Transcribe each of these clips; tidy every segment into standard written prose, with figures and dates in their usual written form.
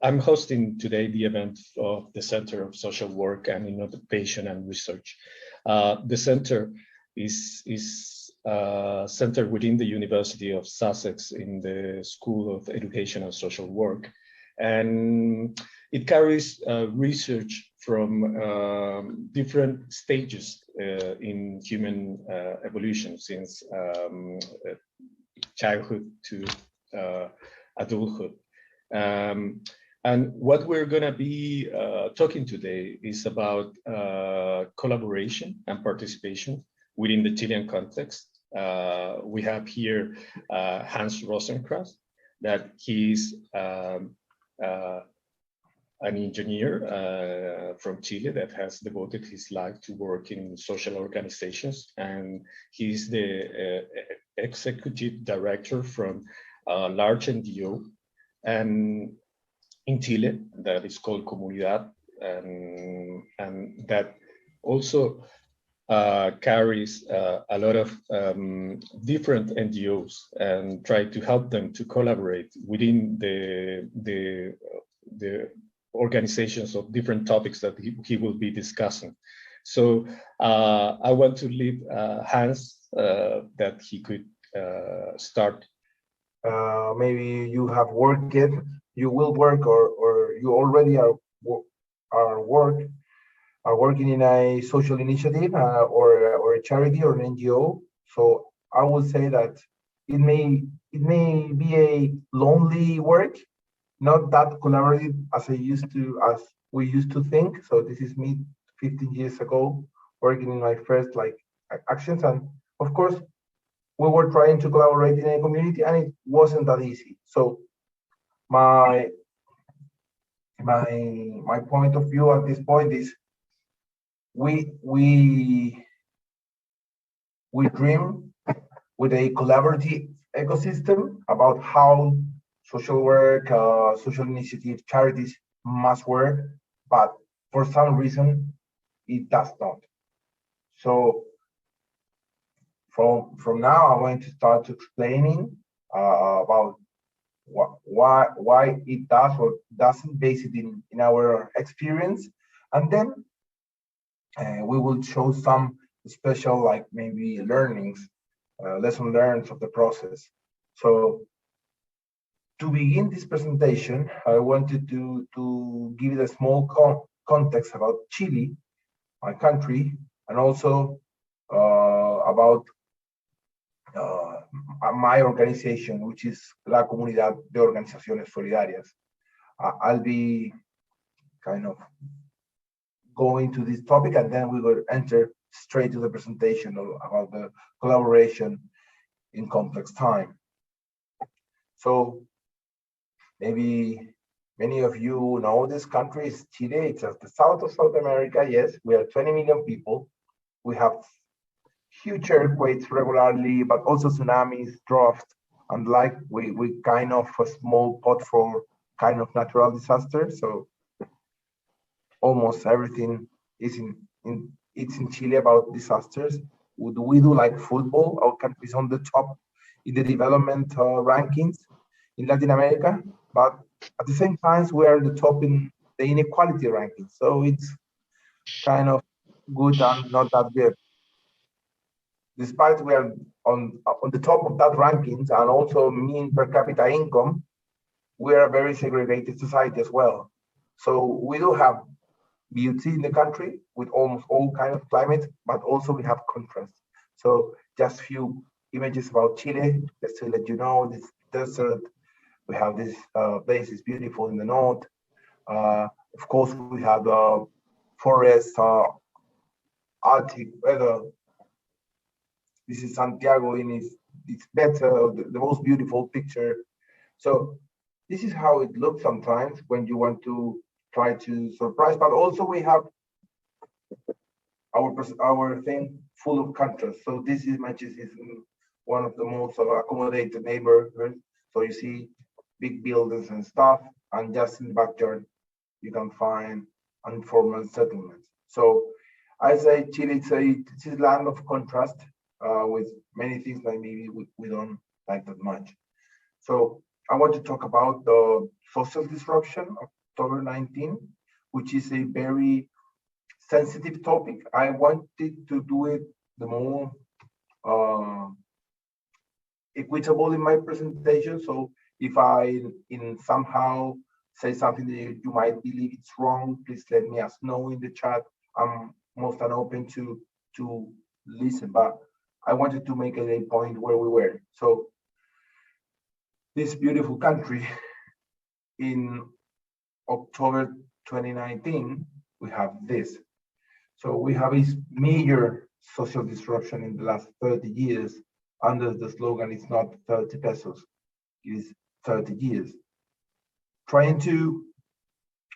I'm hosting today the event of the Center of Social Work and Innovation and Research. The center is centered within the University of Sussex in the School of Education and Social Work. And it carries research from different stages in human evolution, since childhood to adulthood. And what we're going to be talking today is about collaboration and participation within the Chilean context. We have here Hans Rosenkranz, that he's an engineer from Chile that has devoted his life to work in social organizations, and he's the executive director from a large NGO and in Chile that is called Comunidad, and that also carries a lot of different NGOs and try to help them to collaborate within the organizations of different topics that he will be discussing. So I want to leave Hans that he could start. Maybe you have worked, you will work, or you already are working in a social initiative or a charity or an NGO. So I would say that it may be a lonely work, not that collaborative as we used to think. So this is me 15 years ago working in my first actions, and of course we were trying to collaborate in a community, and it wasn't that easy. So my point of view at this point is we dream with a collaborative ecosystem about how social work, social initiatives, charities must work, but for some reason it does not. So from now I'm going to start explaining about why it does or doesn't, based it in our experience, and then we will show some special, like maybe learnings, lesson learned of the process. So to begin this presentation, I wanted to give it a small context about Chile, my country, and also about my organization, which is La Comunidad de Organizaciones Solidarias. I'll be kind of going to this topic, and then we will enter straight to the presentation about the collaboration in complex time. So maybe many of you know this country is Chile. It's at the south of South America. Yes, we are 20 million people. We have huge earthquakes regularly, but also tsunamis, drought, and we kind of a small pot for kind of natural disaster. So almost everything is in Chile about disasters. We do like football. Our country is on the top in the development rankings in Latin America, but at the same time we are the top in the inequality rankings. So it's kind of good and not that good. Despite we are on the top of that rankings and also mean per capita income, we are a very segregated society as well. So we do have beauty in the country with almost all kind of climate, but also we have contrast. So just few images about Chile, just to let you know, this desert, we have this place is beautiful in the north. Of course, we have forests, Arctic weather. This is Santiago in its better, the most beautiful picture. So this is how it looks sometimes when you want to try to surprise, but also we have our thing full of contrast. So this image is one of the most accommodated neighborhoods. So you see big buildings and stuff, and just in the backyard you can find informal settlements. So I say Chile, it's a land of contrast with many things that maybe we don't like that much. So I want to talk about the social disruption of October 19, which is a very sensitive topic. I wanted to do it the more uh, equitable in my presentation. So if I in somehow say something that you might believe it's wrong, please let me us know in the chat. I'm most than open to listen, but I wanted to make a point where we were. So this beautiful country in October 2019, we have this. So we have a major social disruption in the last 30 years under the slogan, it's not 30 pesos, it is 30 years. Trying to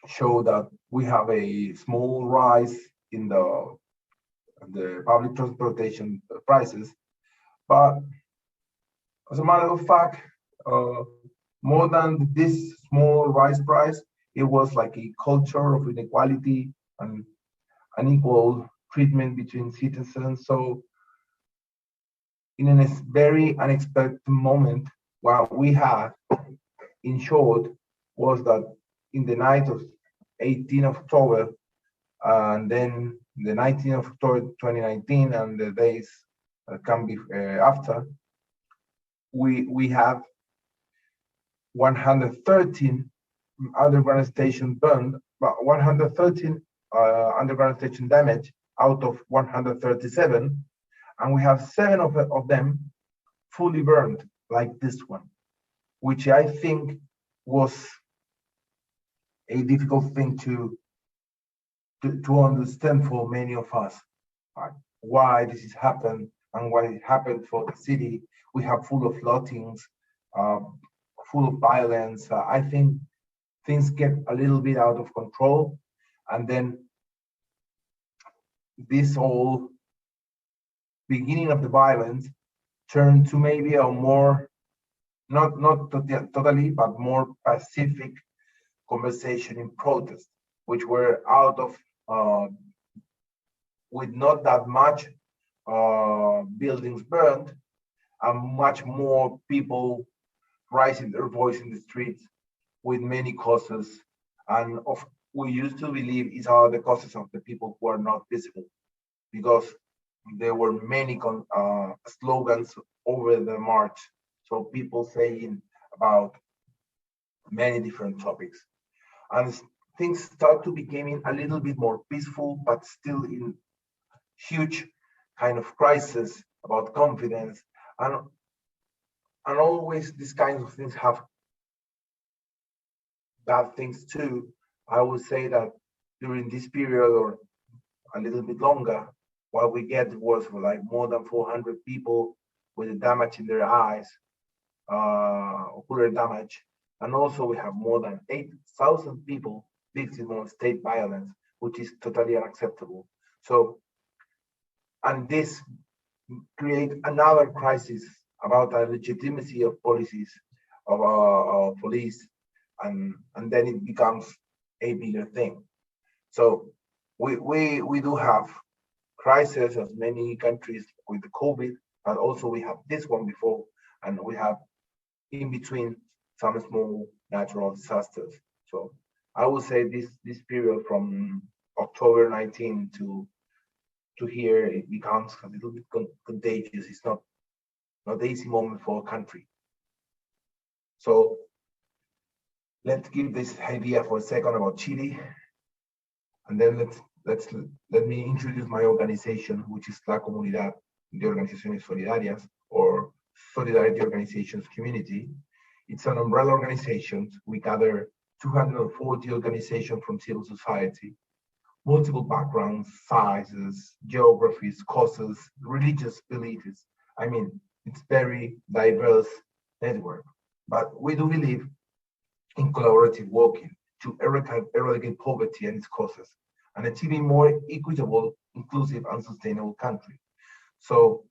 show that we have a small rise in the public transportation prices, but as a matter of fact, more than this small rise price, it was like a culture of inequality and unequal treatment between citizens. So in a very unexpected moment, what we had, in short, was that in the night of 18th of October, and then the 19th of October 2019, and the days that come after, we have 113 underground stations burned, but 113 underground station damage out of 137, and we have 7 of them fully burned, like this one, which I think was a difficult thing to understand for many of us, why this has happened and why it happened for the city. We have full of lootings, full of violence. I think things get a little bit out of control, and then this whole beginning of the violence turned to maybe a more not totally, but more pacific conversation in protest, which were out of with not that much buildings burned and much more people raising their voice in the streets with many causes. And we used to believe these are the causes of the people who are not visible, because there were many slogans over the march. So people saying about many different topics. And things start to becoming a little bit more peaceful, but still in huge kind of crisis about confidence. And always these kinds of things have bad things too. I would say that during this period or a little bit longer, what we get was like more than 400 people with damage in their eyes, ocular damage. And also we have more than 8,000 people victims of state violence, which is totally unacceptable. So, and this create another crisis about the legitimacy of policies of police, and then it becomes a bigger thing. So we do have crises as many countries with the COVID, but also we have this one before, and we have in between some small natural disasters. So I would say this period from October 19 to here, it becomes a little bit contagious. It's not an easy moment for a country. So let's give this idea for a second about Chile, and then let me introduce my organization, which is La Comunidad de Organizaciones Solidarias, or Solidarity Organizations Community. It's an umbrella organization. We gather 240 organizations from civil society, multiple backgrounds, sizes, geographies, causes, religious beliefs. I mean, it's very diverse network, but we do believe in collaborative working to eradicate poverty and its causes and achieving more equitable, inclusive, and sustainable country. So,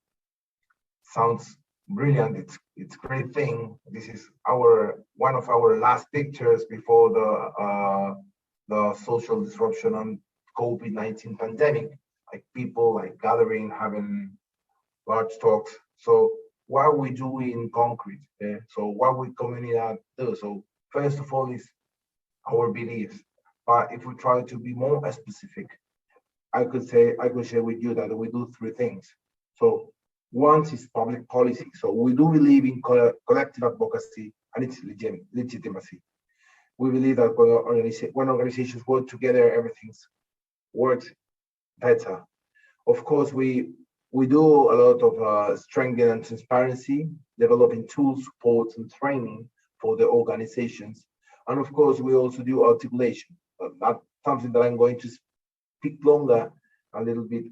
sounds brilliant. It's a great thing. This is one of our last pictures before the social disruption and COVID-19 pandemic, like people like gathering, having large talks. So what we do in concrete. So what we community do. So first of all is our beliefs. But if we try to be more specific, I could share with you that we do three things. So one is public policy. So we do believe in collective advocacy and its legitimacy. We believe that when organizations work together, everything works better. Of course, we do a lot of strengthening and transparency, developing tools, supports, and training for the organizations. And of course, we also do articulation. That's something that I'm going to speak longer a little bit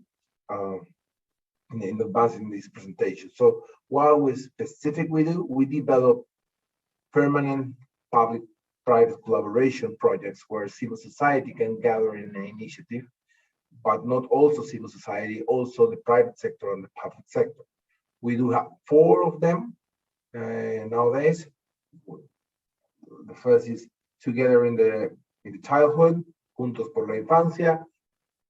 in advance in this presentation. So what we specifically do, we develop permanent public-private collaboration projects where civil society can gather in an initiative, but not also civil society, also the private sector and the public sector. We do have 4 of them nowadays. The first is together in the childhood, Juntos por la Infancia,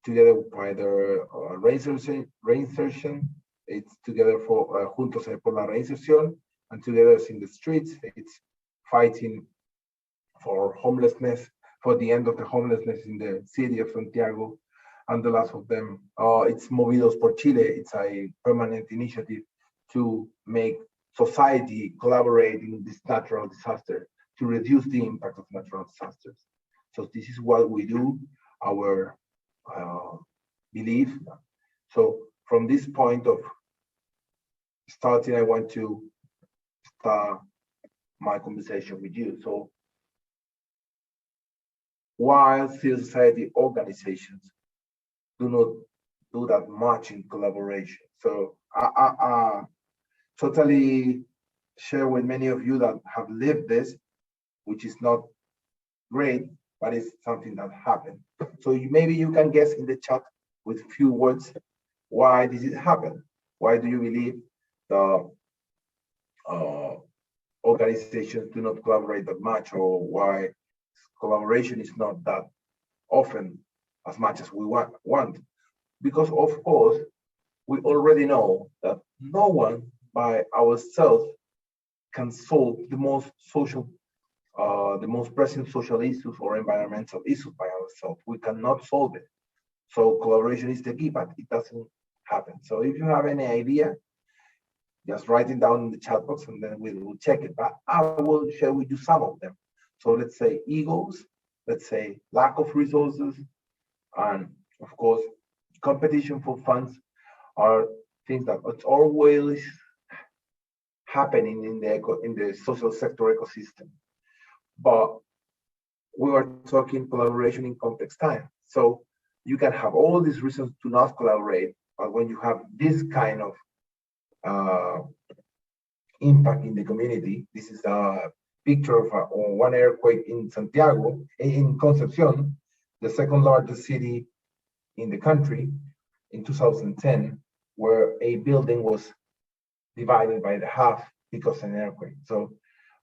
together by the reinsertion. It's together for Juntos por la Reinserción, and together in the streets, it's fighting for homelessness, for the end of the homelessness in the city of Santiago. And the last of them, it's Movidos por Chile. It's a permanent initiative to make society collaborate in this natural disaster, to reduce the impact of natural disasters. So this is what we do, our belief. So from this point of starting, I want to start my conversation with you. So while civil society organizations do not do that much in collaboration. So I totally share with many of you that have lived this, which is not great, but it's something that happened. So maybe you can guess in the chat with few words, why did it happen? Why do you believe the organizations do not collaborate that much, or why collaboration is not that often as much as we want? Because of course, we already know that no one by ourselves can solve the most pressing social issues or environmental issues by ourselves. We cannot solve it. So collaboration is the key, but it doesn't happen. So if you have any idea, just write it down in the chat box and then we will check it. But I will share with you some of them. So let's say egos, let's say lack of resources, and of course, competition for funds are things that it's always happening in the social sector ecosystem. But we are talking collaboration in complex time. So you can have all these reasons to not collaborate, but when you have this kind of impact in the community, this is a picture of one earthquake in Santiago, in Concepcion, the second largest city in the country in 2010, where a building was divided by the half because of an earthquake. So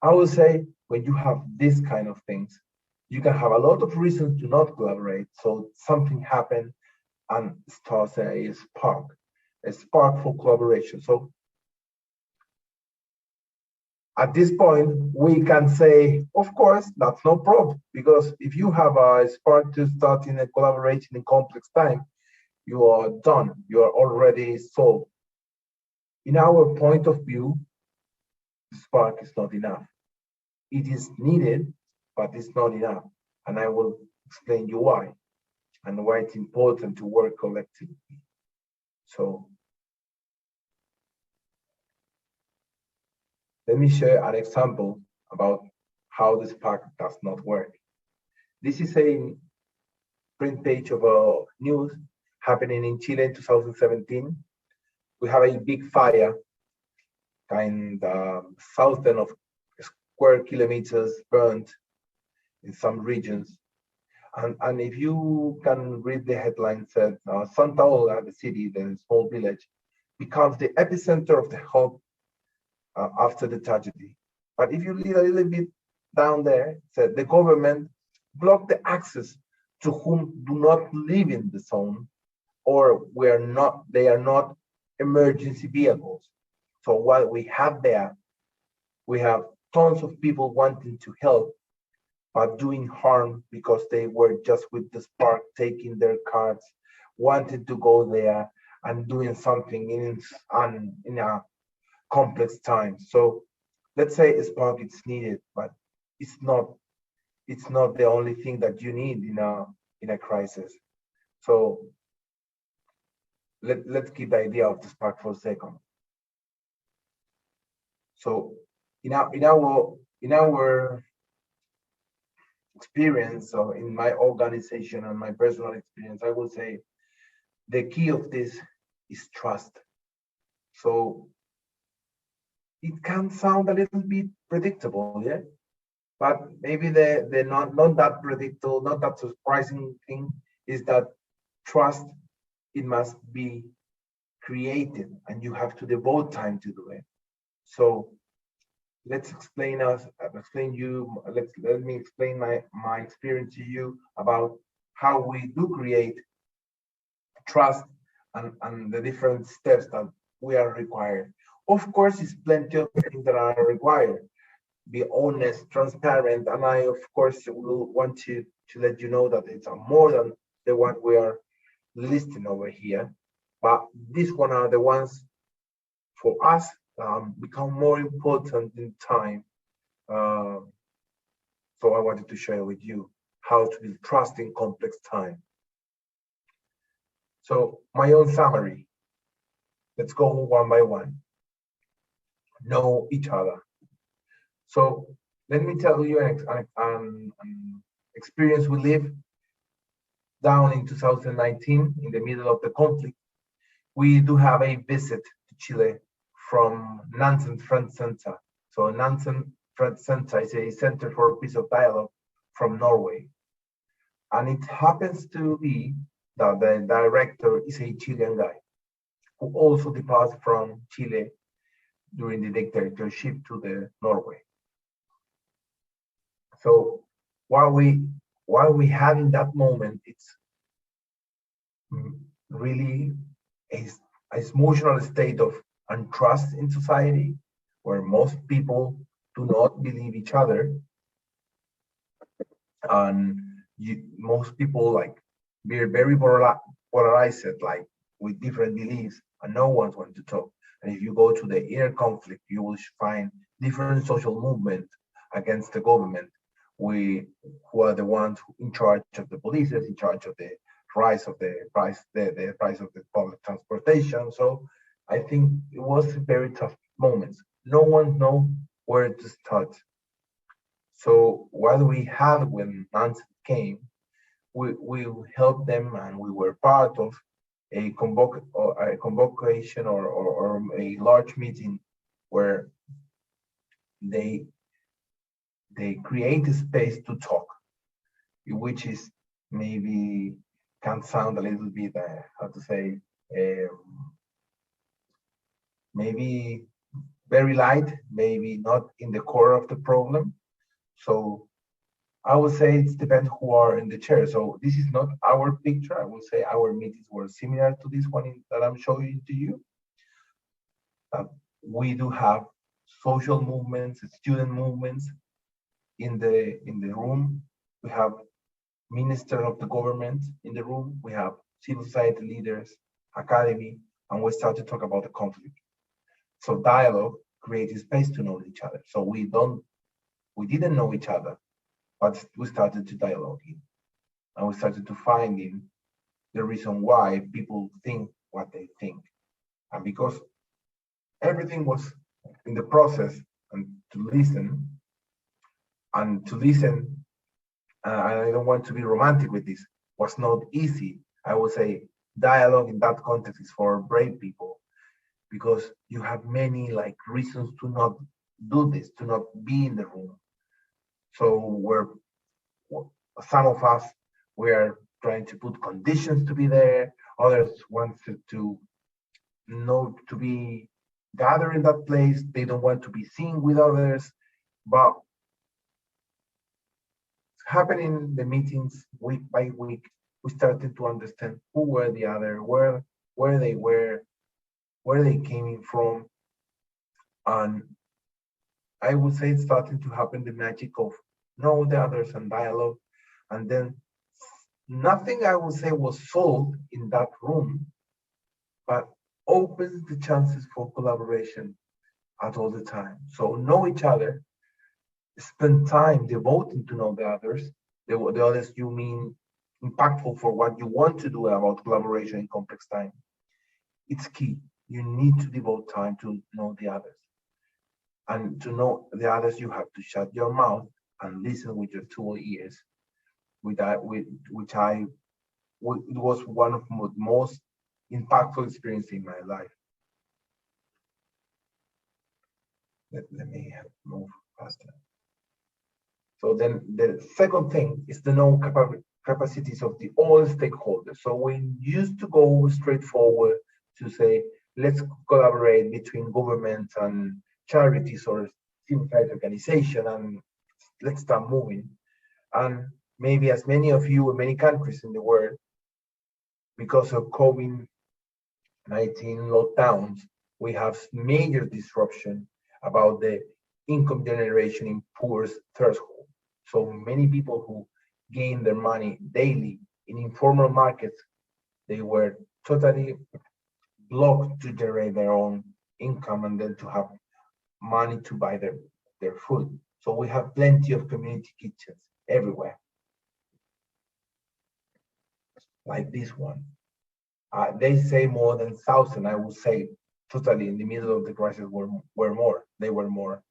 I would say when you have this kind of things, you can have a lot of reasons to not collaborate. So something happened and starts a spark for collaboration. So at this point, we can say, of course, that's no problem, because if you have a spark to start in a collaboration in complex time, you are done, you are already solved. In our point of view, the spark is not enough. It is needed, but it's not enough. And I will explain you why, and why it's important to work collectively. So let me share an example about how the spark does not work. This is a print page of a news happening in Chile in 2017. We have a big fire, kind of southern of square kilometers burned in some regions. And if you can read the headline, said Santa Olga, the city, the small village, becomes the epicenter of the hope after the tragedy. But if you read a little bit down there, it said the government blocked the access to whom do not live in the zone, or they are not emergency vehicles. So what we have there, we have tons of people wanting to help, but doing harm because they were just with the spark, taking their cards, wanted to go there and doing something in a complex time. So let's say a spark is needed, but it's not the only thing that you need in a crisis. So let's keep the idea of the spark for a second. So in our experience, or in my organization and my personal experience, I would say the key of this is trust. So it can sound a little bit predictable, yeah, but maybe the not that predictable, not that surprising thing is that trust, it must be created and you have to devote time to do it. So let's explain us explain you let me explain my experience to you about how we do create trust, and the different steps that we are required. Of course, it's plenty of things that are required. Be honest, transparent, and I of course will want to let you know that it's more than the one we are listing over here, but these one are the ones for us become more important in time. Uh, so I wanted to share with you how to build trust in complex time. So my own summary. Let's go one by one. Know each other. So let me tell you an experience we lived down in 2019 in the middle of the conflict. We do have a visit to Chile from Nansen Front Center. So Nansen Front Center is a center for peace of dialogue from Norway. And it happens to be that the director is a Chilean guy who also departed from Chile during the dictatorship to the Norway. So what we had in that moment, it's really a emotional state of untrust in society, where most people do not believe each other, and most people like we're very polarized, like with different beliefs, and no one wants to talk. And if you go to the inner conflict, you will find different social movements against the government, who are the ones in charge of the police, in charge of the rise of the price of the public transportation. So I think it was very tough moments. No one know where to start. So what we had when Nancy came, we helped them, and we were part of a convocation or a large meeting where they create a space to talk, which is maybe can sound a little bit how to say maybe very light, maybe not in the core of the problem. So I would say it depends who are in the chair. So this is not our picture. I would say our meetings were similar to this one that I'm showing to you. We do have social movements, student movements in the room. We have minister of the government in the room. We have civil society leaders, academy, and we start to talk about the conflict. So dialogue creates space to know each other. So we didn't know each other, but we started to dialogue, and we started to find in the reason why people think what they think. And because everything was in the process, and to listen, and I don't want to be romantic with this, was not easy. I would say dialogue in that context is for brave people, because you have many like reasons to not do this, to not be in the room. So some of us were trying to put conditions to be there. Others wanted to know to be gathered in that place. They don't want to be seen with others. But happening the meetings week by week, we started to understand who were the other, where they were, where they came in from, And I would say it's starting to happen the magic of know the others and dialogue. And then nothing I would say was solved in that room, but opens the chances for collaboration at all the time. So know each other, spend time devoting to know the others, the others you mean impactful for what you want to do about collaboration in complex time. It's key. You need to devote time to know the others. And to know the others, you have to shut your mouth and listen with your two ears. With that, it was one of the most impactful experiences in my life. Let me move faster. So then the second thing is the know capacities of the all stakeholders. So we used to go straight forward to say, let's collaborate between governments and charities or civil society organization, and let's start moving. And maybe as many of you in many countries in the world, because of COVID-19 lockdowns, we have major disruption about the income generation in poorest threshold. So many people who gain their money daily in informal markets, they were totally blocked to generate their own income and then to have money to buy their food. So we have plenty of community kitchens everywhere, like this one. They say more than 1,000, I would say totally in the middle of the crisis were more, they were more.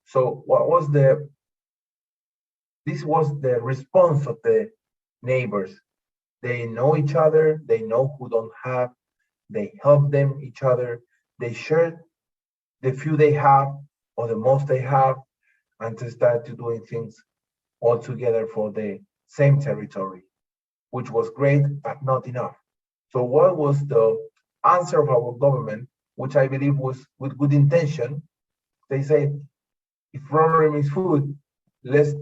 So this was the response of the neighbors. They know each other, they know who don't have, they help them each other, they share the few they have or the most they have, and to start to doing things all together for the same territory, which was great, but not enough. So what was the answer of our government, which I believe was with good intention? They say, if problem is food, let's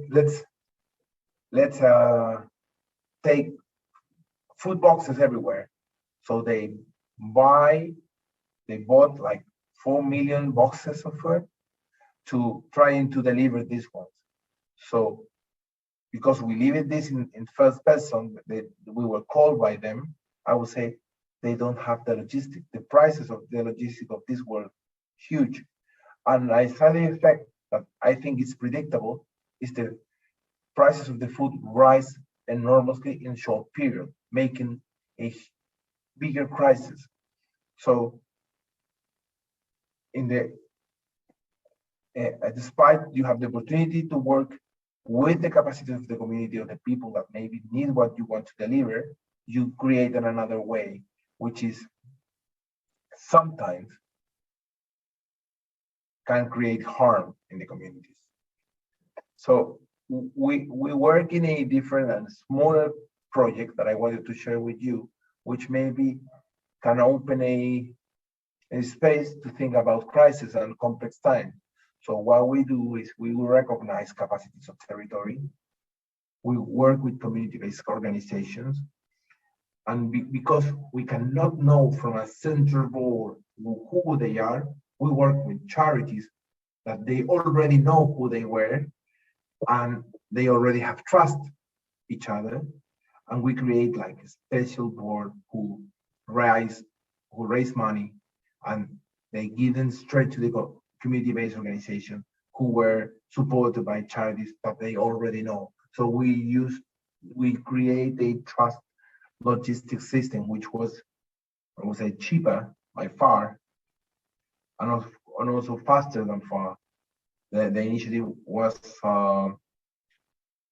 take food boxes everywhere. So they bought like 4 million boxes of food to trying to deliver these ones. So because we leave this in first person, we were called by them, I would say they don't have the logistic. The prices of the logistic of this were huge. And a side effect that I think is predictable is the prices of the food rise enormously in short period, making a bigger crisis. So in the despite you have the opportunity to work with the capacity of the community or the people that maybe need what you want to deliver, you create another way, which is sometimes can create harm in the communities. So we work in a different and smaller project that I wanted to share with you, which maybe can open a space to think about crisis and complex time. So what we do is we will recognize capacities of territory. We work with community-based organizations. And because we cannot know from a central board who they are, we work with charities that they already know who they were and they already have trust each other. And we create like a special board who raise money and they give them straight to the community-based organization who were supported by charities that they already know. So we create a trust logistics system, which was, I would say, cheaper by far and also faster than far. The initiative was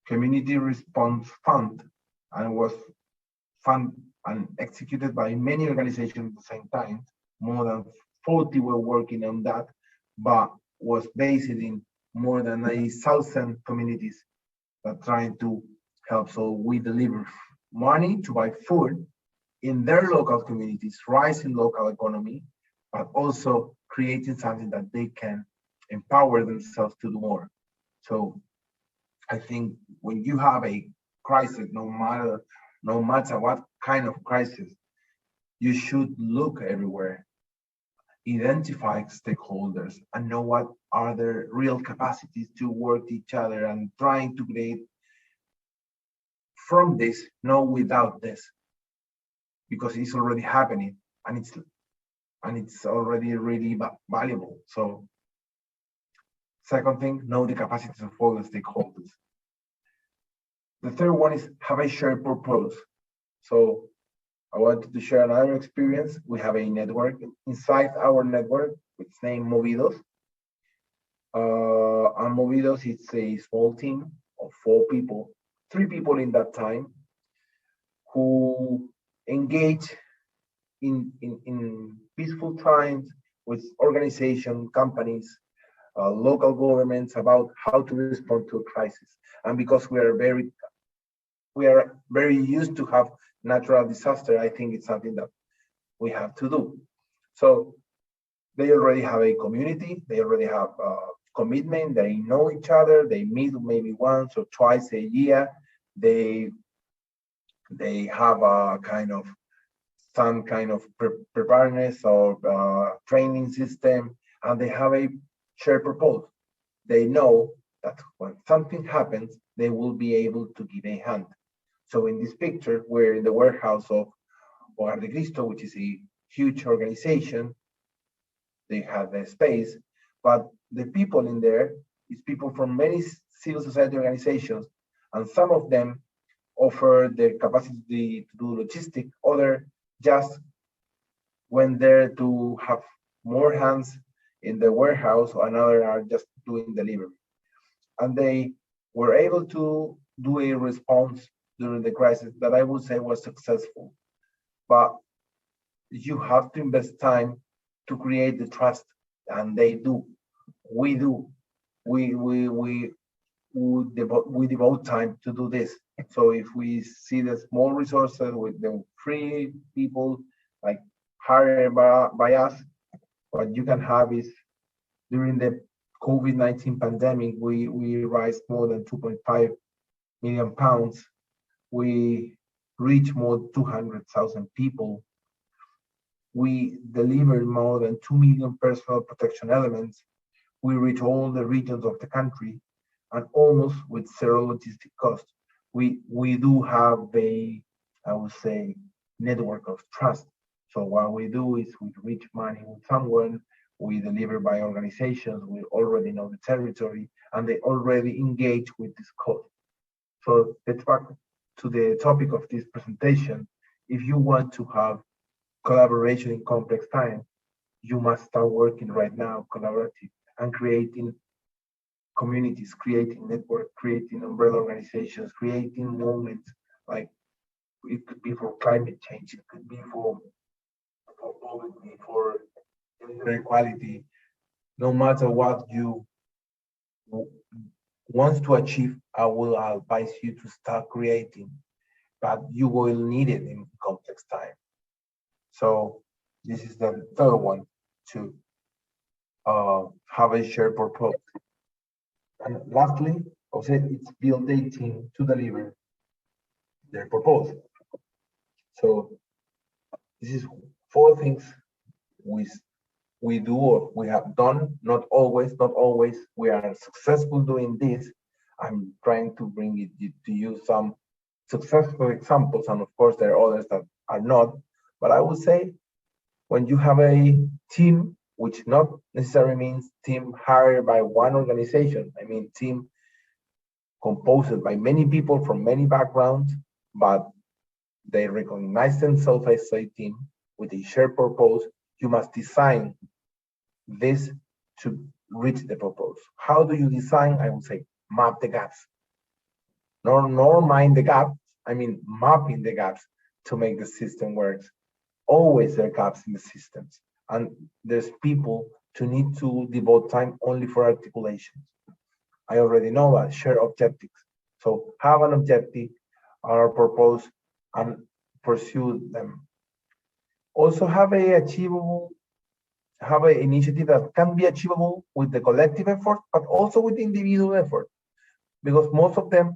Community Response Fund and was funded and executed by many organizations at the same time. More than 40 were working on that, but was based in more than 1,000 communities that trying to help. So we deliver money to buy food in their local communities, rising local economy, but also creating something that they can empower themselves to do more. So I think when you have a crisis, no matter what kind of crisis, you should look everywhere. identify stakeholders and know what are their real capacities to work each other and trying to create from this, not without this, because it's already happening and it's already really valuable. So second thing, know the capacities of all the stakeholders. The third one is have a shared purpose. So I wanted to share another experience. We have a network. Inside our network, it's named Movidos. And Movidos, it's a small team of 4 people, 3 people in that time, who engage in peaceful times with organizations, companies, local governments about how to respond to a crisis. And because we are very used to have natural disaster, I think it's something that we have to do. So they already have a community, they already have a commitment, they know each other, they meet maybe once or twice a year, they have a some kind of preparedness or training system, and they have a shared purpose. They know that when something happens, they will be able to give a hand. So in this picture, we're in the warehouse of Hogar de Cristo, which is a huge organization. They have the space, but the people in there is people from many civil society organizations, and some of them offer the capacity to do logistics, other just went there to have more hands in the warehouse, and other are just doing delivery. And they were able to do a response during the crisis that I would say was successful. But you have to invest time to create the trust, and they do. We do. We devote time to do this. So if we see the small resources with the free people like hired by us, what you can have is during the COVID-19 pandemic, we raised more than 2.5 million pounds. We reached more than 200,000 people. We delivered more than 2 million personal protection elements. We reach all the regions of the country, and almost with zero logistic cost. We do have a, I would say, network of trust. So what we do is we reach money with someone, we deliver by organizations, we already know the territory, and they already engage with this code. So let's back to the topic of this presentation. If you want to have collaboration in complex times, you must start working right now collaborative and creating communities, creating network, creating umbrella organizations, creating movements. Like it could be for climate change, it could be for poverty, for gender equality. No matter what you want to achieve, I will advise you to start creating, but you will need it in complex time. So this is the third one, to have a shared purpose. And lastly, I said it's build a team to deliver their purpose. So this is 4 things we do or we have done. Not always we are successful doing this. I'm trying to bring it to you some successful examples, and of course there are others that are not. But I would say when you have a team, which not necessarily means team hired by one organization. I mean team composed by many people from many backgrounds, but they recognize themselves as a team with a shared purpose. You must design this to reach the purpose. How do you design? I would say map the gaps. Nor mind the gaps. I mean mapping the gaps to make the system work. Always there are gaps in the systems, and there's people to need to devote time only for articulations. I already know that. Share objectives. So have an objective or a purpose and pursue them. Also have an initiative that can be achievable with the collective effort, but also with individual effort, because most of them,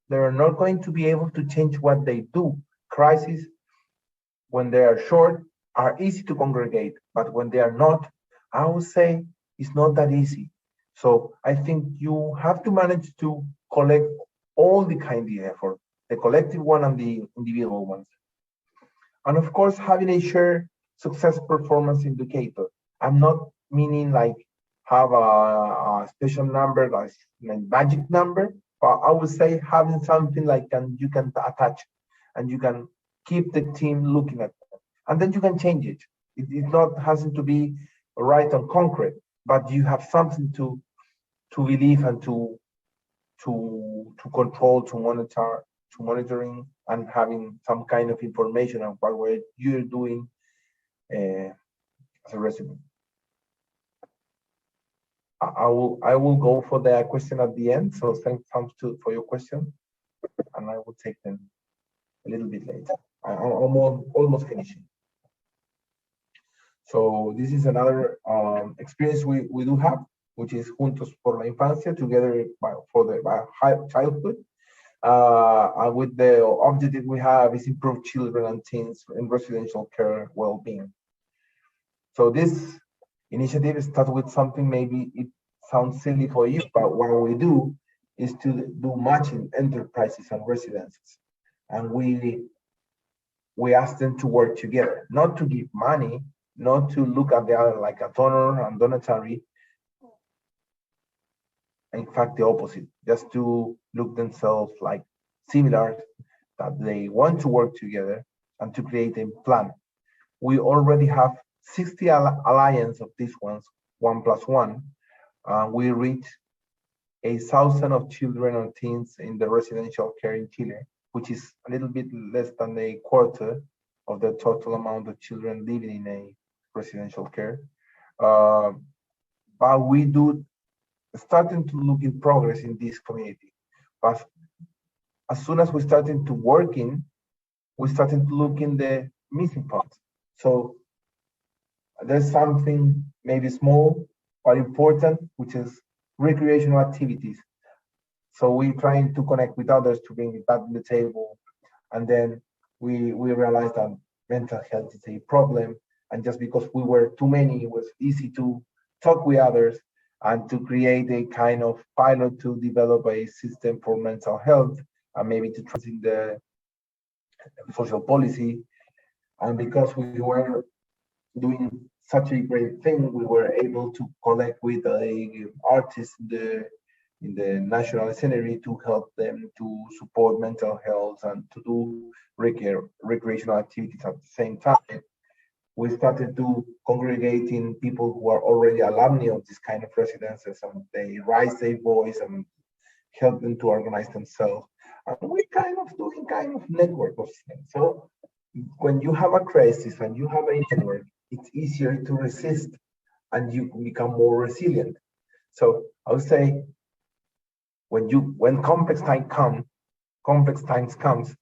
they're not going to be able to change what they do. Crises, when they are short, are easy to congregate, but when they are not, I would say it's not that easy. So I think you have to manage to collect all the kind of effort, the collective one and the individual ones. And of course, having a shared success performance indicator. I'm not meaning like have a special number, like a magic number, but I would say having something like you can attach and you can keep the team looking at that. And then you can change it. It not hasn't to be right and concrete, but you have something to believe and to control, to monitor, to monitoring and having some kind of information on what you're doing as a resume. I will go for the question at the end. So thanks for your question, and I will take them a little bit later. I'm almost finishing. So this is another experience we do have, which is Juntos por la Infancia, together for the childhood. With the objective we have is improve children and teens in residential care well-being. So this initiative starts with something maybe it sounds silly for you, but what we do is to do matching enterprises and residences. And we ask them to work together, not to give money, not to look at the other like a donor and donatory. In fact, the opposite, just to look themselves like similar, that they want to work together and to create a plan. We already have 60 alliance of these ones, 1+1. We reach 1,000 of children and teens in the residential care in Chile, which is a little bit less than a quarter of the total amount of children living in a residential care. But we do starting to look in progress in this community. But as soon as we started to working, we started to look in the missing parts. So there's something maybe small but important, which is recreational activities. So we're trying to connect with others to bring it back to the table. And then we realized that mental health is a problem. And just because we were too many, it was easy to talk with others and to create a kind of pilot to develop a system for mental health and maybe to translate the social policy. And because we were doing such a great thing, we were able to collect with a artist in the national scenery to help them to support mental health and to do recreational activities at the same time. We started to congregating people who are already alumni of this kind of residences, and they raise their voice and help them to organize themselves. And we kind of doing kind of network of things. So when you have a crisis and you have a network, it's easier to resist and you become more resilient. So I would say when complex times comes,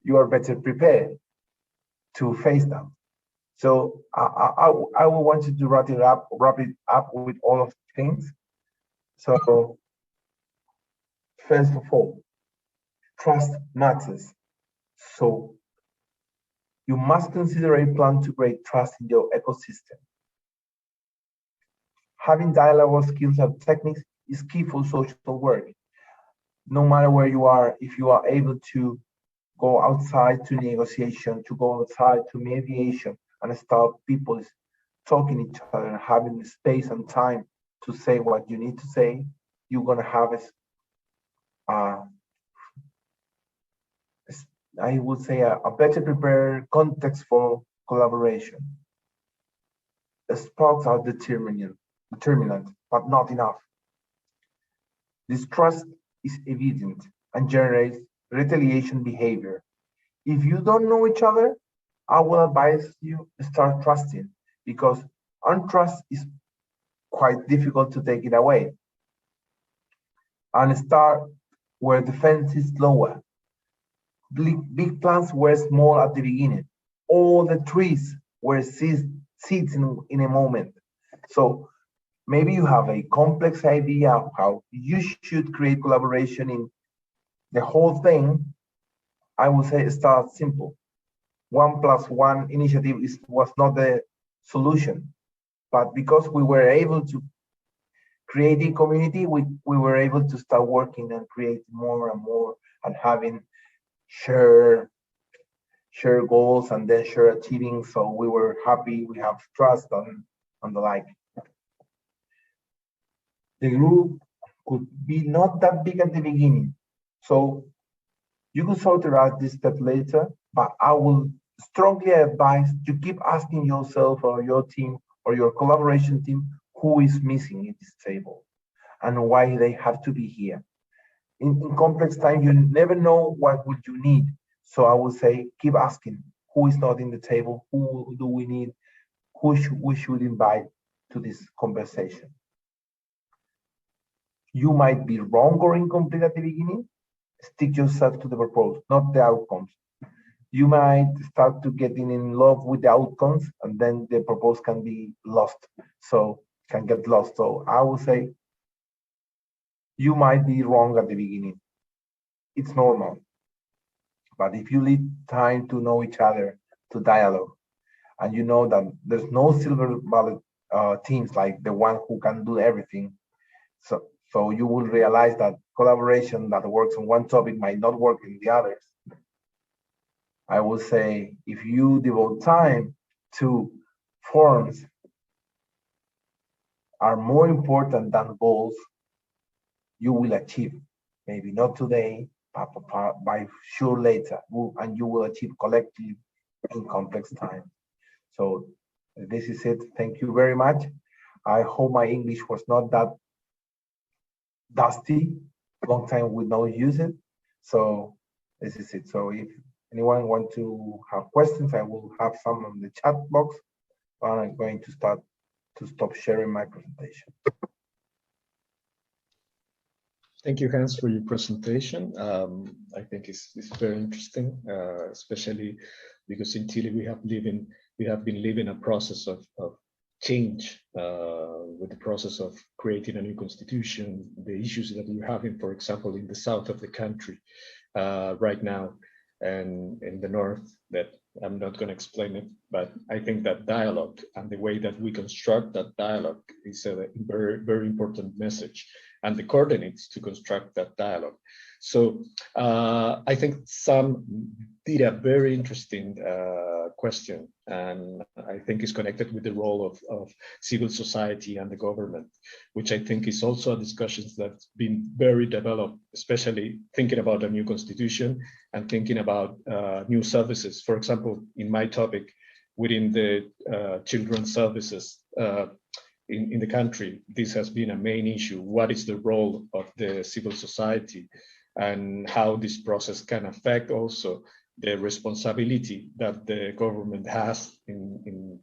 you are better prepared to face them. So I will want you to wrap it up with all of the things. So first of all, trust matters. So you must consider a plan to create trust in your ecosystem. Having dialogue skills and techniques is key for social work. No matter where you are, if you are able to go outside to negotiation, to go outside to mediation, and start people talking each other and having the space and time to say what you need to say, you're gonna have I would say a better prepared context for collaboration. The sparks are determinant, but not enough. Distrust is evident and generates retaliation behavior. If you don't know each other, I will advise you to start trusting, because untrust is quite difficult to take it away. And start where the fence is lower. Big plants were small at the beginning. All the trees were seeds in a moment. So maybe you have a complex idea of how you should create collaboration in the whole thing. I would say start simple. 1+1 initiative was not the solution. But because we were able to create a community, we were able to start working and create more and more and having share goals and then share achieving. So we were happy, we have trust on the like. The group could be not that big at the beginning. So you could sort out this step later, but I will strongly advise to keep asking yourself or your team or your collaboration team who is missing in this table and why they have to be here. In complex time, you never know what would you need. So I would say, keep asking who is not in the table, who do we need, we should invite to this conversation. You might be wrong or incomplete at the beginning. Stick yourself to the purpose, not the outcomes. You might start to getting in love with the outcomes and then the purpose can be lost. So can get lost. So I would say you might be wrong at the beginning. It's normal. But if you leave time to know each other, to dialogue, and you know that there's no silver bullet teams like the one who can do everything. So you will realize that collaboration that works on one topic might not work in the others. I will say, if you devote time to forms are more important than goals, you will achieve. Maybe not today, but by sure later, and you will achieve collective in complex time. So this is it. Thank you very much. I hope my English was not that dusty. Long time we don't use it. So this is it. So if anyone want to have questions, I will have some on the chat box. I'm going to stop sharing my presentation. Thank you, Hans, for your presentation. I think it's very interesting, especially because in Chile we have been living a process of change with the process of creating a new constitution, the issues that we're having, for example, in the south of the country right now, and in the north, that I'm not going to explain it, but I think that dialogue and the way that we construct that dialogue is a very, very important message, and the coordinates to construct that dialogue. So I think Sam did a very interesting question, and I think is connected with the role of civil society and the government, which I think is also a discussion that's been very developed, especially thinking about a new constitution and thinking about new services. For example, in my topic, within the children's services in the country, this has been a main issue. What is the role of the civil society, and how this process can affect also the responsibility that the government has in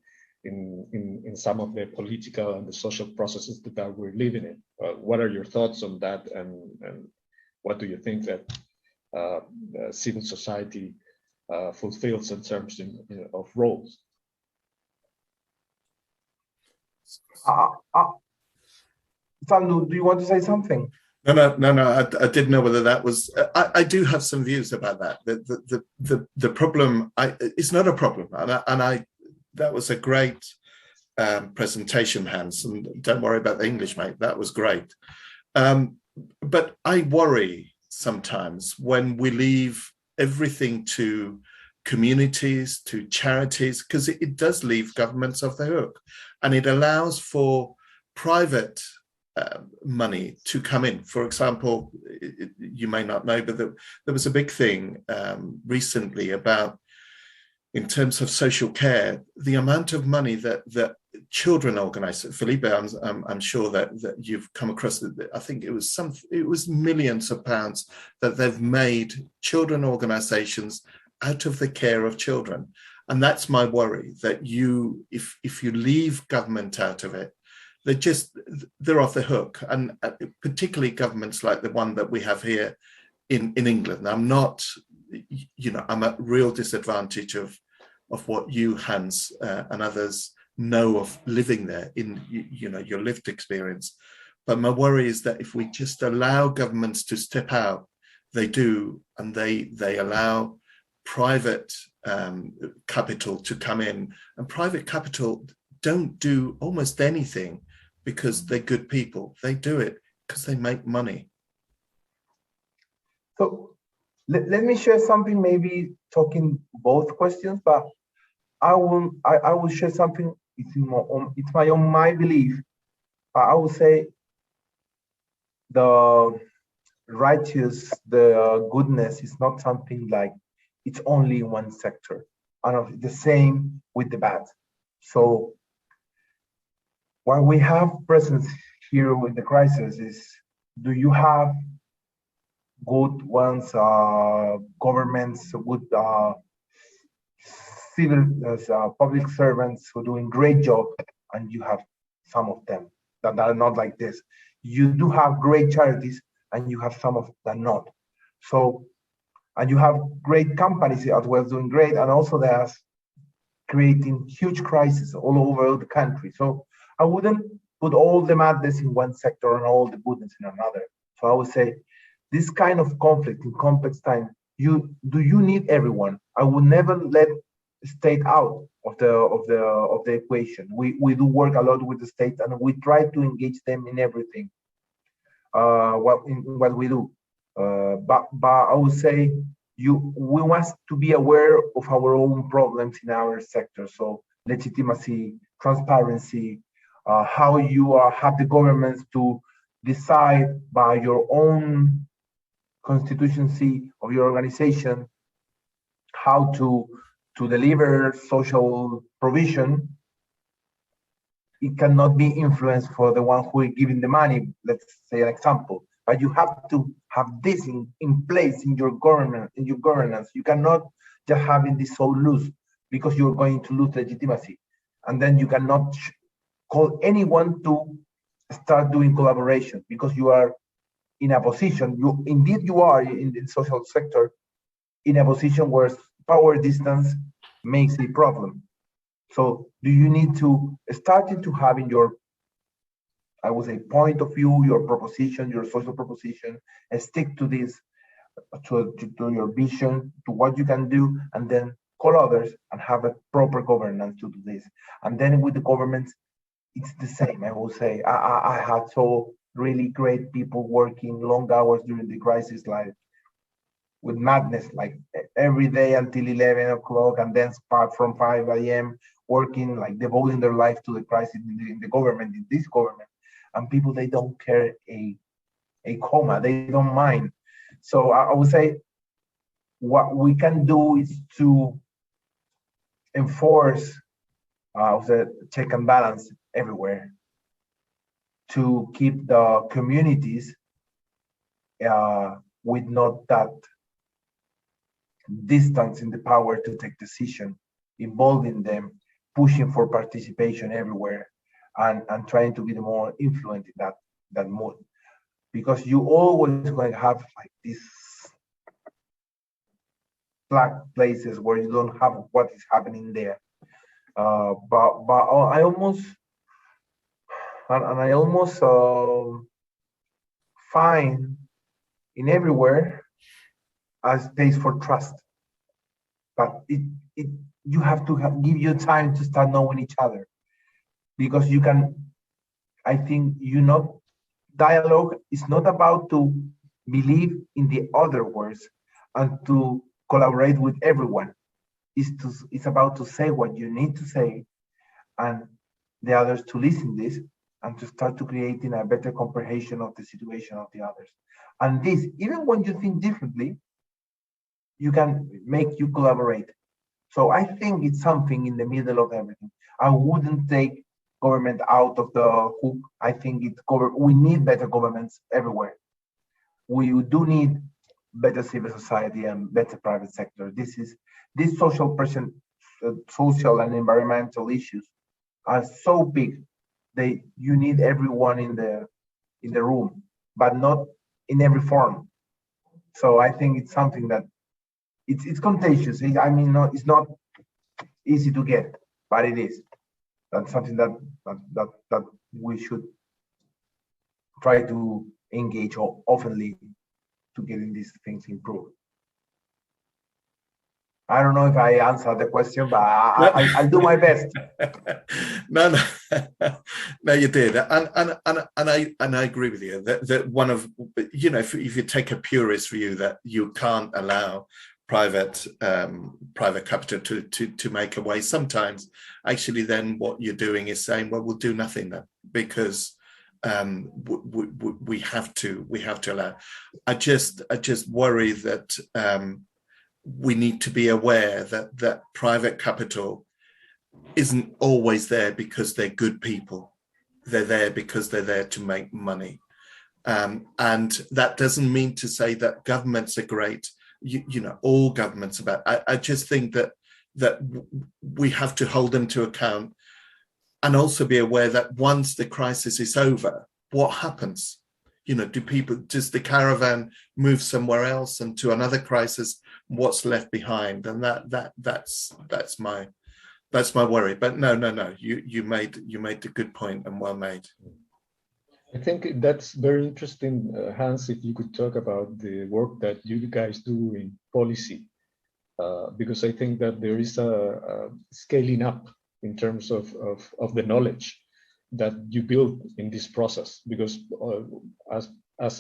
some of the political and the social processes that we're living in. What are your thoughts on that, and what do you think that civil society fulfills in terms of roles? Sandu, do you want to say something? No. I didn't know whether that was. I do have some views about that. The problem. It's not a problem, and that was a great presentation, Hans. And don't worry about the English, mate. That was great. But I worry sometimes when we leave everything to communities, to charities, because it does leave governments off the hook, and it allows for private money to come in. For example, you may not know, but there was a big thing recently about, in terms of social care, the amount of money that children organize. Felipe, I'm sure that you've come across. I think it was millions of pounds that they've made children organizations out of the care of children. And that's my worry, that if you leave government out of it, they're off the hook. And particularly governments like the one that we have here in England. I'm at real disadvantage of what you, Hans, and others know of living there in your lived experience. But my worry is that if we just allow governments to step out, they do, and they allow private capital to come in, and private capital don't do almost anything because they're good people. They do it because they make money. So let me share something, maybe talking both questions, but I will share something. It's my belief. I would say the righteous, the goodness is not something like it's only in one sector. And the same with the bad. So what we have present here with the crisis is, do you have good ones, governments, good civil public servants who are doing great job, and you have some of them that are not like this. You do have great charities, and you have some of them not. So, and you have great companies as well doing great, and also there's creating huge crises all over the country. So I wouldn't put all the madness in one sector and all the goodness in another. So I would say this kind of conflict in complex time, you need everyone. I would never let state out of the equation. We do work a lot with the state, and we try to engage them in everything. What we do, but I would say we want to be aware of our own problems in our sector. So legitimacy, transparency, how you have the governments to decide by your own constituency of your organization how to deliver social provision. It cannot be influenced for the one who is giving the money, let's say an example. But you have to have this in place in your governance. You cannot just having this so loose, because you're going to lose legitimacy. And then you cannot call anyone to start doing collaboration, because you are in a position, you are in the social sector, in a position where power distance makes a problem. So do you need to start to having your, I would say, point of view, your proposition, your social proposition, and stick to this, to your vision, to what you can do, and then call others and have a proper governance to do this. And then with the governments, it's the same. I will say I had so really great people working long hours during the crisis, like with madness, like every day until 11 o'clock, and then start from 5 a.m. working, like devoting their life to the crisis in the government, in this government. And people, they don't care a comma, they don't mind. So I would say what we can do is to enforce the check and balance everywhere, to keep the communities with not that distance in the power to take decision, involving them, pushing for participation everywhere, and trying to be the more influent in that mode. Because you always going to have like these black places where you don't have what is happening there. But I almost find in everywhere a space for trust. But you have to give you time to start knowing each other, because you can, I think, dialogue is not about to believe in the other words and to collaborate with everyone. It's about to say what you need to say, and the others to listen this, and to start to creating a better comprehension of the situation of the others. And this, even when you think differently, you can make you collaborate. So I think it's something in the middle of everything. I wouldn't take government out of the hook. I think we need better governments everywhere. We do need better civil society and better private sector. These social and environmental issues are so big that you need everyone in the room, but not in every form. So I think it's something that it's contagious. I mean, it's not easy to get, but it is. That's something that we should try to engage oftenly to getting these things improved. I don't know if I answered the question, but I'll do my best. No, no, you did, and I agree with you that one of, you know, if you take a purist view that you can't allow private capital to make a way, sometimes actually then what you're doing is saying, well, we'll do nothing then, because we have to allow. I just worry that we need to be aware that private capital isn't always there because they're good people. They're there because they're there to make money. And that doesn't mean to say that governments are great. You know, all governments are bad. I just think that we have to hold them to account, and also be aware that once the crisis is over, what happens? You know, does the caravan move somewhere else and to another crisis? What's left behind? And that's my worry. But no, you made a good point, and well made. I think that's very interesting, Hans, if you could talk about the work that you guys do in policy, because I think that there is a scaling up in terms of the knowledge that you build in this process, because as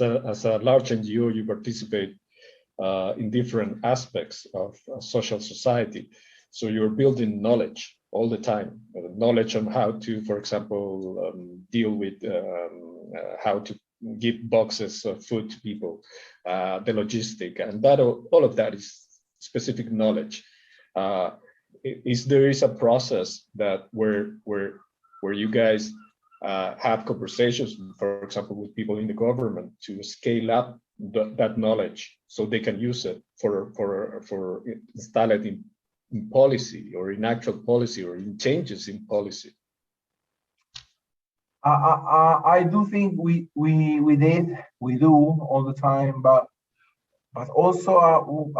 a large NGO, you participate in different aspects of social society. So you're building knowledge all the time, knowledge on how to, for example, deal with how to give boxes of food to people, the logistic, and that all of that is specific knowledge. There is a process that where you guys have conversations, for example, with people in the government to scale up that knowledge so they can use it for install it in policy, or in actual policy, or in changes in policy? I do think we do all the time, but also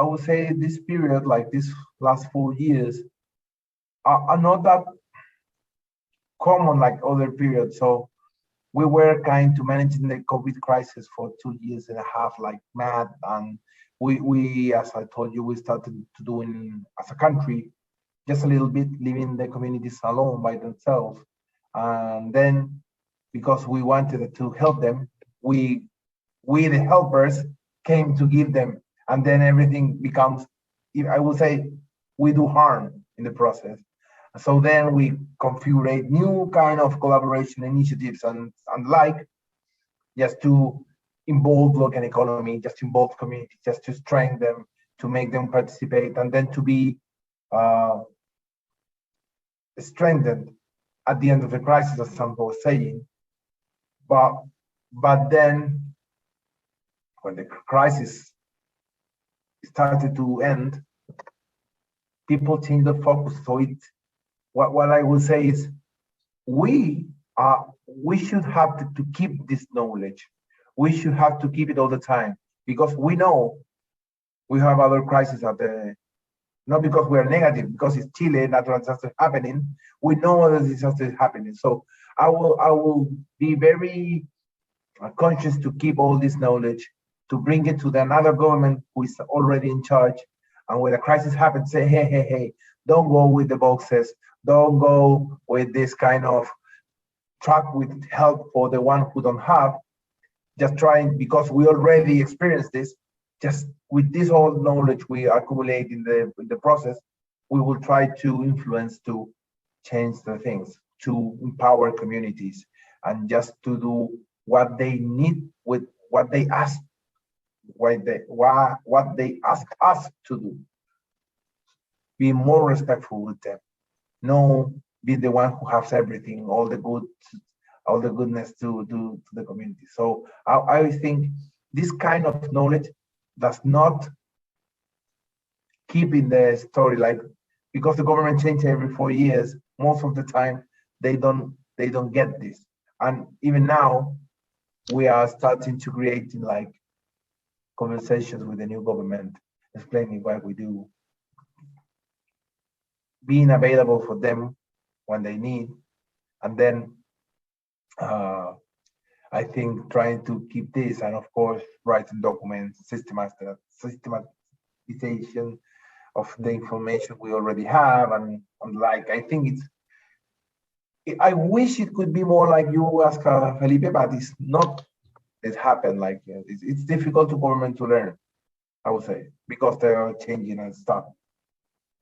I would say this period, like this last 4 years, are not that common like other periods. So we were kind to managing the COVID crisis for 2.5 years, like mad, and we, as I told you, we started to doing as a country just a little bit, leaving the communities alone by themselves, and then because we wanted to help them, we the helpers came to give them, and then everything becomes, I would say, we do harm in the process. So then we configure new kind of collaboration initiatives and like, just to involve local economy, just to involve community, just to strengthen them, to make them participate, and then to be strengthened at the end of the crisis, as some was saying. But then when the crisis started to end, people changed the focus. So what I will say is, we should have to keep this knowledge. We should have to keep it all the time, because we know we have other crises at the, not because we are negative, because it's Chile, natural disaster happening. We know other disasters happening. So I will be very conscious to keep all this knowledge, to bring it to another government who is already in charge. And when a crisis happens, say, hey, don't go with the boxes. Don't go with this kind of truck with help for the one who don't have. Just trying, because we already experienced this, just with this whole knowledge we accumulate in the process, we will try to influence, to change the things, to empower communities, and just to do what they need with what they ask, what they ask us to do. Be more respectful with them. No, be the one who has everything, all the goodness to the community. So I think this kind of knowledge does not keep in the story, like, because the government changes every 4 years, most of the time they don't get this. And even now we are starting to create like conversations with the new government, explaining what we do, being available for them when they need, and then I think trying to keep this, and of course writing documents, systematization, of the information we already have, and like I think I wish it could be more like you ask Felipe, but it's not. It happened like it's difficult to government to learn, I would say, because they are changing and stuff.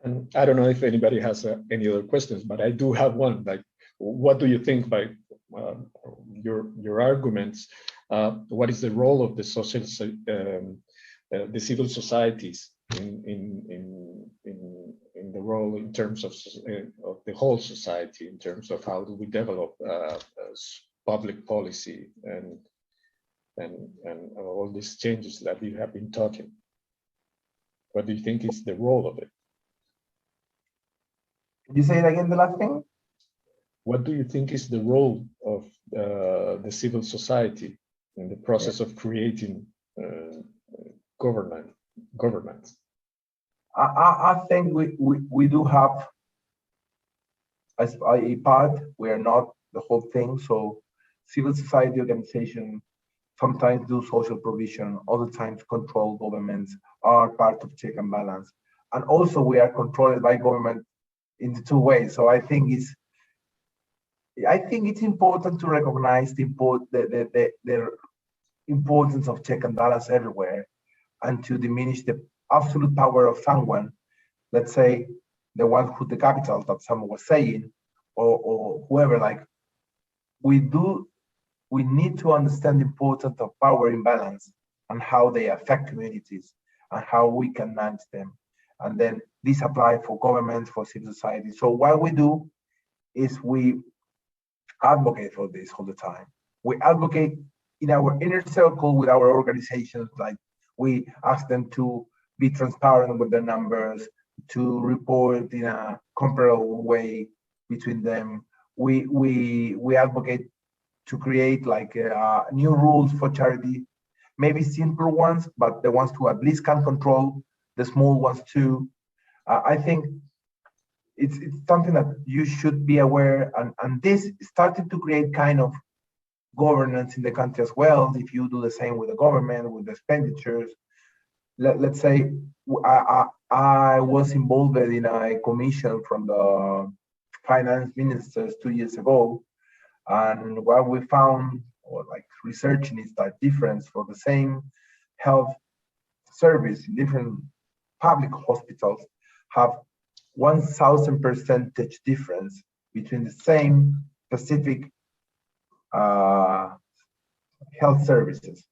And I don't know if anybody has any other questions, but I do have one. Like, what do you think by your arguments? What is the role of the the civil societies in the role in terms of the whole society, in terms of how do we develop public policy and all these changes that we have been talking? What do you think is the role of it? Could you say it again, the last thing? What do you think is the role of the civil society in the process of creating governments? I think we do have as a part. We are not the whole thing. So civil society organizations sometimes do social provision, other times control governments, are part of check and balance. And also we are controlled by government in the two ways. So I think it's important to recognize the importance of check and balance everywhere, and to diminish the absolute power of someone, let's say the one who the capital that someone was saying, or whoever. Like we need to understand the importance of power imbalance and how they affect communities and how we can manage them. And then this applies for governments, for civil society. So what we do is we advocate for this all the time. We advocate in our inner circle with our organizations. Like we ask them to be transparent with their numbers, to report in a comparable way between them. We advocate to create like new rules for charity, maybe simple ones, but the ones who at least can control the small ones too. I think it's something that you should be aware, and this started to create kind of governance in the country as well. If you do the same with the government, with the expenditures, let's say I was involved in a commission from the finance ministers 2 years ago, and what we found, or like researching, is that difference for the same health service in different public hospitals have 1,000% difference between the same specific health services.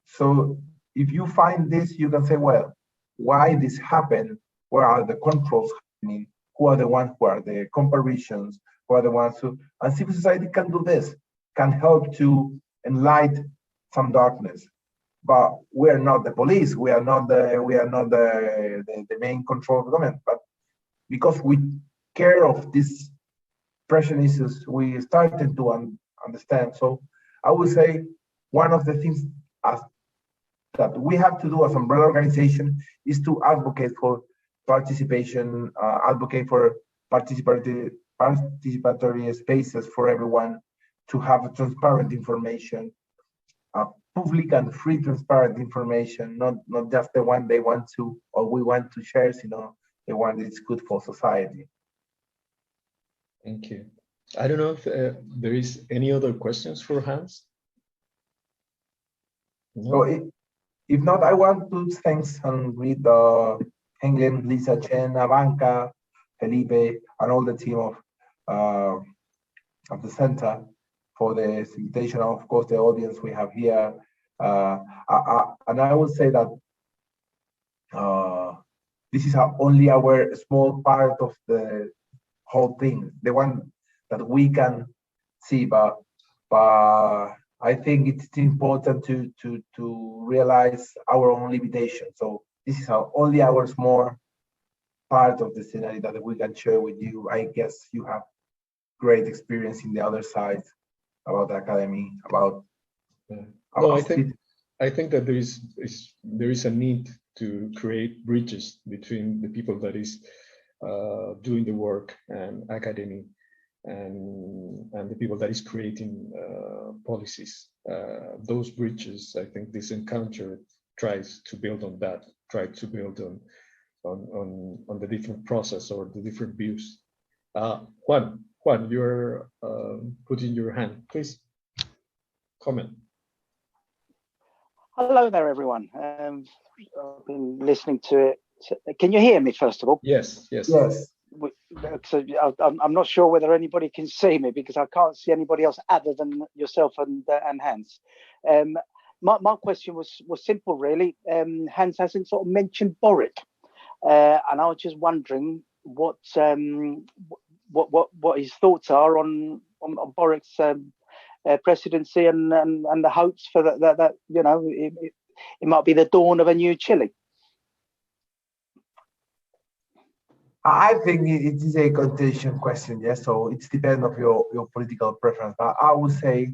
So if you find this, you can say, well, why this happened? Where are the controls happening? Who are the ones who are the comparisons? Who are the ones who, and civil society can do this, can help to enlighten some darkness. But we are not the police. We are not the main control of the government. But because we care of these pressure issues, we started to understand. So I would say one of the things that we have to do as umbrella organization is to advocate for participation, advocate for participatory spaces for everyone, to have transparent information, public and free transparent information, not just the one they want to, or we want to share, the one that's good for society. Thank you. I don't know if there is any other questions for Hans. No? So if not, I want to thank and read Henglen, Lisa Chen, Abanca, Felipe, and all the team of the center for the invitation, of course, the audience we have here. And I would say that this is only our small part of the whole thing, the one that we can see, but I think it's important to realize our own limitation. So this is only our small part of the scenario that we can share with you. I guess you have great experience in the other side about the academy, about. No, I think that there is a need to create bridges between the people that is doing the work and academy, and the people that is creating policies. Those bridges, I think this encounter tries to build on that, try to build on on the different process or the different views. Juan, you're putting your hand, please comment. Hello there, everyone. I've been listening to it. Can you hear me, first of all? Yes, yes. Yes. So I'm not sure whether anybody can see me because I can't see anybody else other than yourself and Hans. My question was simple, really. Hans hasn't sort of mentioned Boric, and I was just wondering what his thoughts are on Boric's presidency and the hopes for that you know it might be the dawn of a new Chile. I think it is a contention question, yes. So it depends on your political preference. But I would say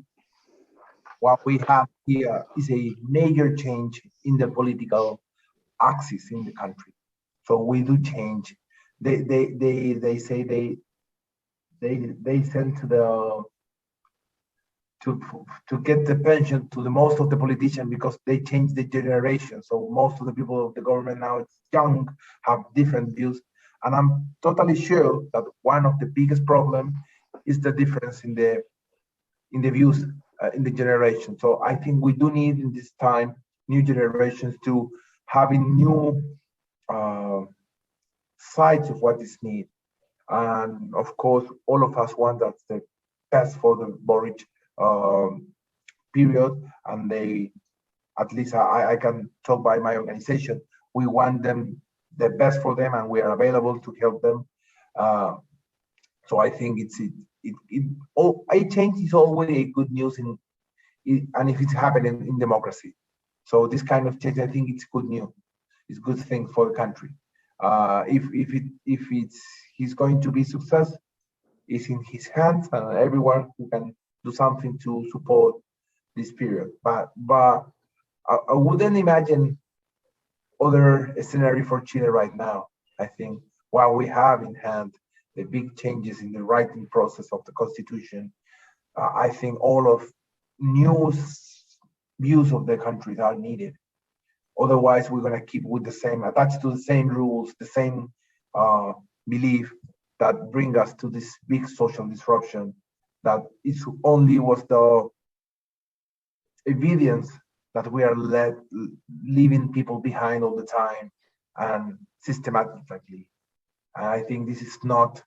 what we have here is a major change in the political axis in the country. So we do change. They say they send to get the pension to the most of the politicians because they change the generation. So most of the people of the government now, it's young, have different views. And I'm totally sure that one of the biggest problems is the difference in the views in the generation. So I think we do need in this time new generations to having new sides of what is needed. And of course, all of us want that's the best for the Boric period, and they, at least I can talk by my organization, we want them the best for them, and we are available to help them. So I think a change is always a good news and if it's happening in democracy. So this kind of change, I think it's good news. It's good thing for the country. If he's going to be success, it's in his hands, and everyone who can do something to support this period. But I wouldn't imagine other scenario for Chile right now. I think what we have in hand, the big changes in the writing process of the constitution, I think all of new views of the country are needed. Otherwise, we're going to keep with the same, attached to the same rules, the same belief that bring us to this big social disruption that it only was the evidence that we are leaving people behind all the time and systematically. And I think this is not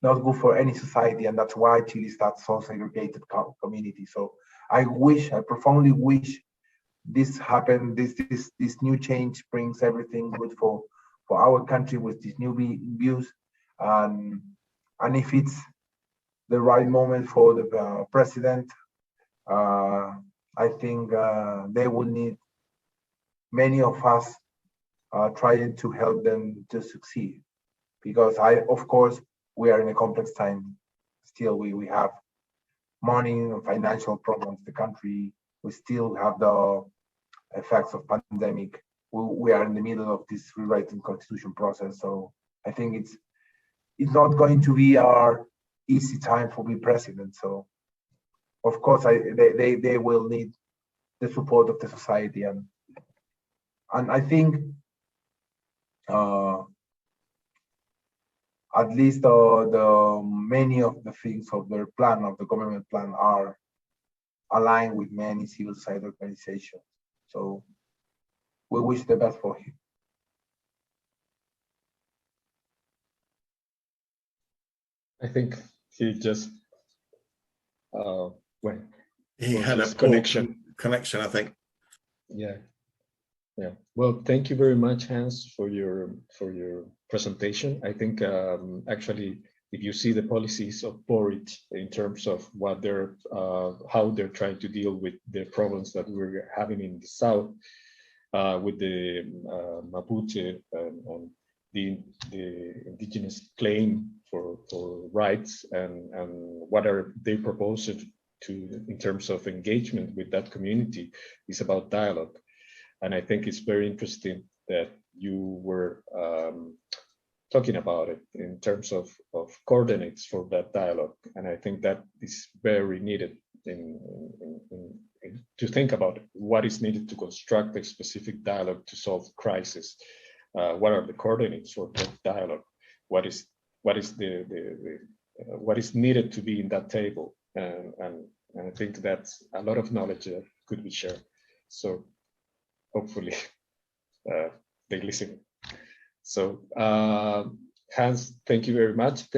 good for any society, and that's why Chile is that so segregated community. So I profoundly wish this happened. This new change brings everything good for our country with these new views, and if it's the right moment for the president, I think they will need many of us trying to help them to succeed, because of course we are in a complex time. Still, we have money and financial problems. The country, we still have the effects of pandemic. We are in the middle of this rewriting constitution process. So I think it's not going to be our easy time for being president. So of course they will need the support of the society, and I think at least the many of the things of their plan, of the government plan, are aligned with many civil society organizations. So we wish the best for him. I think he just went. He had a connection, I think. Yeah. Well, thank you very much, Hans, for your presentation. I think actually, if you see the policies of Boric in terms of what they're how they're trying to deal with the problems that we're having in the south with the Mapuche and the indigenous claim for rights, and what are they proposing to in terms of engagement with that community is about dialogue. And I think it's very interesting that you were talking about it in terms of coordinates for that dialogue. And I think that is very needed to think about what is needed to construct a specific dialogue to solve crisis. what are the coordinates for that dialogue, what is what is needed to be in that table, and I think that's a lot of knowledge that could be shared. So hopefully they listen. So Hans, thank you very much.